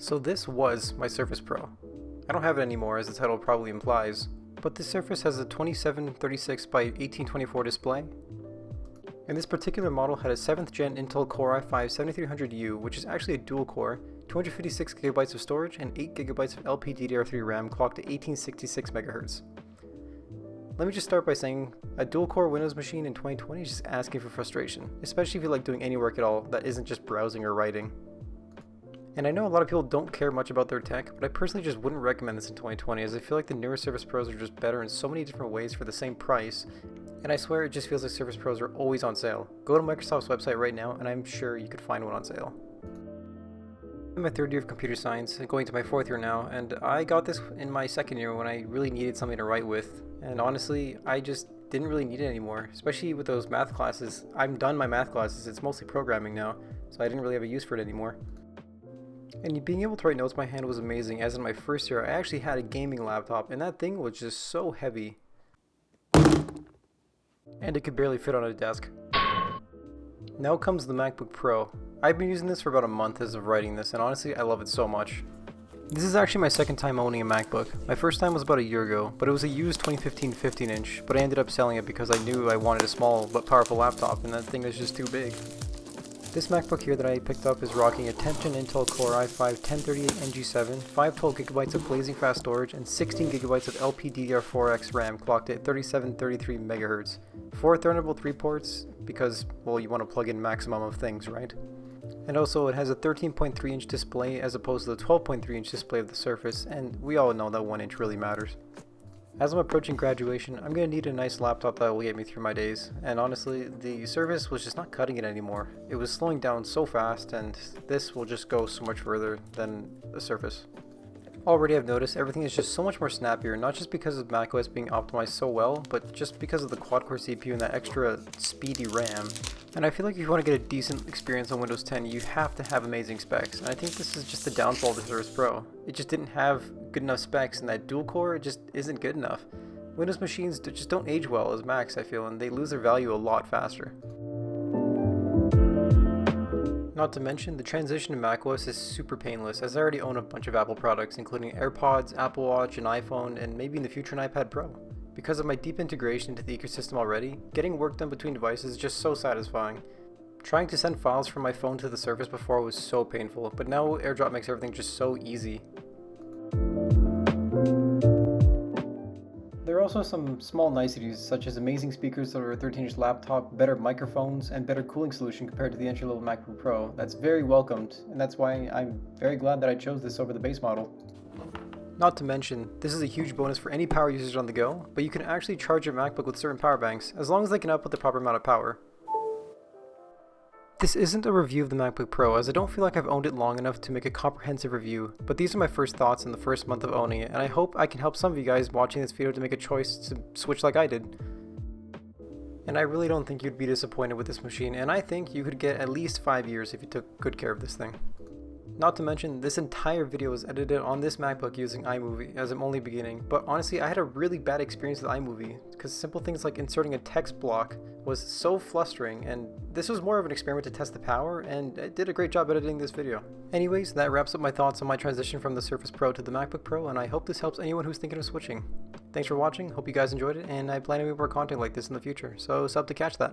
So this was my Surface Pro. I don't have it anymore, as the title probably implies, but this Surface has a 2736 by 1824 display, and this particular model had a 7th gen Intel Core i5-7300U, which is actually a dual core, 256GB of storage, and 8GB of LPDDR3 RAM clocked at 1866 MHz. Let me just start by saying, a dual-core Windows machine in 2020 is just asking for frustration, especially if you like doing any work at all that isn't just browsing or writing. And I know a lot of people don't care much about their tech, but I personally just wouldn't recommend this in 2020, as I feel like the newer Surface Pros are just better in so many different ways for the same price, and I swear it just feels like Surface Pros are always on sale. Go to Microsoft's website right now, and I'm sure you could find one on sale. I'm in my 3rd year of computer science, going to my 4th year now, and I got this in my 2nd year when I really needed something to write with, and honestly, I just didn't really need it anymore, especially with those math classes. I'm done my math classes, it's mostly programming now, so I didn't really have a use for it anymore. And being able to write notes by hand was amazing, as in my 1st year I actually had a gaming laptop, and that thing was just so heavy. And it could barely fit on a desk. Now comes the MacBook Pro. I've been using this for about a month as of writing this, and honestly I love it so much. This is actually my 2nd time owning a MacBook. My first time was about a year ago, but it was a used 2015 15-inch, but I ended up selling it because I knew I wanted a small but powerful laptop, and that thing is just too big. This MacBook here that I picked up is rocking a 10th gen Intel Core i5-1038NG7, 512GB of blazing fast storage, and 16GB of LPDDR4X RAM clocked at 3733 MHz. 4 Thunderbolt 3 ports, because, well, you want to plug in maximum of things, right? And also it has a 13.3 inch display as opposed to the 12.3 inch display of the Surface, and we all know that 1 inch really matters. As I'm approaching graduation, I'm going to need a nice laptop that will get me through my days, and honestly, the Surface was just not cutting it anymore. It was slowing down so fast, and this will just go so much further than the Surface. Already I've noticed everything is just so much more snappier, not just because of macOS being optimized so well, but just because of the quad-core CPU and that extra speedy RAM. And I feel like if you want to get a decent experience on Windows 10, you have to have amazing specs, and I think this is just the downfall of the Surface Pro. It just didn't have good enough specs, and that dual core just isn't good enough. Windows machines just don't age well as Macs, I feel, and they lose their value a lot faster. Not to mention, the transition to macOS is super painless, as I already own a bunch of Apple products, including AirPods, Apple Watch, an iPhone, and maybe in the future an iPad Pro. Because of my deep integration into the ecosystem already, getting work done between devices is just so satisfying. Trying to send files from my phone to the Surface before was so painful, but now AirDrop makes everything just so easy. There are also some small niceties, such as amazing speakers that are a 13-inch laptop, better microphones, and better cooling solution compared to the entry-level MacBook Pro. That's very welcomed, and that's why I'm very glad that I chose this over the base model. Not to mention, this is a huge bonus for any power users on the go, but you can actually charge your MacBook with certain power banks, as long as they can output the proper amount of power. This isn't a review of the MacBook Pro, as I don't feel like I've owned it long enough to make a comprehensive review, but these are my first thoughts in the first month of owning it, and I hope I can help some of you guys watching this video to make a choice to switch like I did. And I really don't think you'd be disappointed with this machine, and I think you could get at least 5 years if you took good care of this thing. Not to mention, this entire video was edited on this MacBook using iMovie, as I'm only beginning, but honestly I had a really bad experience with iMovie, because simple things like inserting a text block was so flustering, and this was more of an experiment to test the power, and it did a great job editing this video. Anyways, that wraps up my thoughts on my transition from the Surface Pro to the MacBook Pro, and I hope this helps anyone who's thinking of switching. Thanks for watching, hope you guys enjoyed it, and I plan to make more content like this in the future, so sub to catch that.